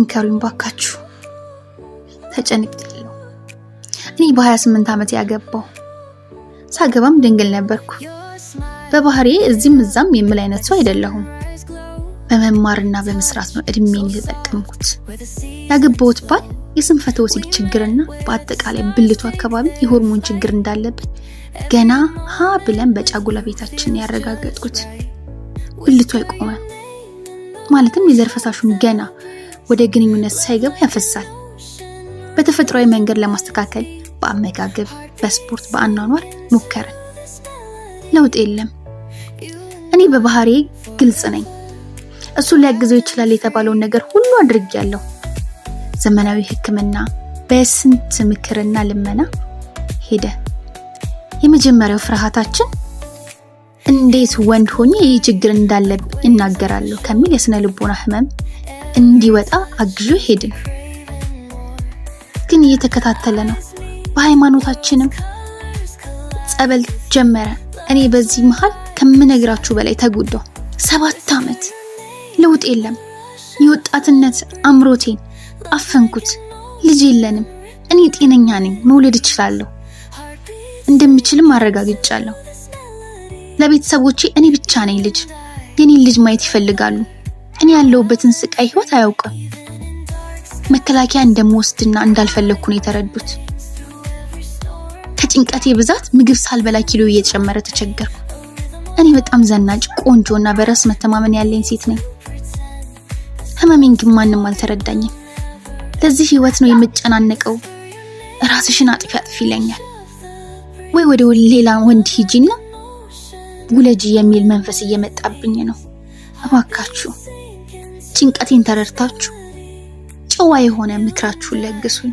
ምከሩኝ ባካችሁ ተጨንቄያለሁ እኔ በ28 ዓመት ያገባው ሳገባም ድንግል ነበርኩ በባህሪ እዚህም እዛም የምል አይነት ሰው አይደለሁም በመማርና በመስራት ነው እድሜን የተጠቀምኩት ያገባሁት ባል የስንፈተ ወሲብ ችግርና በአጠቃላይ ብልቱ አካባቢ የሆርሞን ችግር እንዳለበት ገና ሀ ብለን በጫጉላ ቤታችን ያረጋገጥኩት ብልቱ አይቆምም ማለትም የዘር ፈሳሹን ገና ወደ ግንኙነት ሳይገባ ያፈሳል በተፈጥሯዊ መንገድ ለማስተካከል በአመጋገብ በስፖርት በአኗኗር ሞከርን ለውጥ የለም እኔ በባህሪ ግልጽ ነኝ እሱ ሊያግዘው ይችላል የተባለውን ነገር ሁሉ አድርጌያለሁ ዘመናዊ ህክምና በስንት ምክርና ልመና ሄደ የመጀመሪያው ፍርሃታችን እንዴት ወንድ ሆኜ ይህ ችግር እንዳለብኝ እናገራለሁ ከሚል የስነ ልቦና ህመም እንዲወጣ አግዞ ሄድን ግን እየተከታተለ ነው በሃይማኖታችንም ጸበል ጀመረ እኔ በዚህ መሃል ከምነግራችሁ በላይ ተጎዳው 7 ዓመት ለውጥ የለም የወጣትነት አምሮቴን አፈንኩት ልጅ የለንም እኔ ጤነኛ ነኝ መውለድ እችላለሁ እንደምችልም አረጋግጫለሁ ለቤተሰቦቼ እኔ ብቻ ነኝ ልጅ የኔን ልጅ ማየት ይፈልጋሉ እኔ ያለሁበትን ስቃይ ህይወት አያውቅም መከላከያ እንደምወስድና እንዳልፈለኩ ነው የተረዱት ከጭንቀቴ ብዛት ምግብ ሳልበላ ኪሎ እየጨመረ ተቸገርኩ እኔ በጣም ዘናጭ ቆንጆና በራስ መተማመን ያለኝ ሴት ነኝ ህመሜን ግን ማንም አልተረዳኝም ለዚህ ህይወት ነው የምጨናነቀው ራስሽን አጥፊ ይለኛል ወይ ወደ ሌላ ወንድ ሂጂና ጉለጂ የሚል መንፈስ እየመጣብኝ ነው እባካችሁ ጭንቀቴን ተረድታችሁ ጨዋ የሆነ ምክራችሁን ለግሱኝ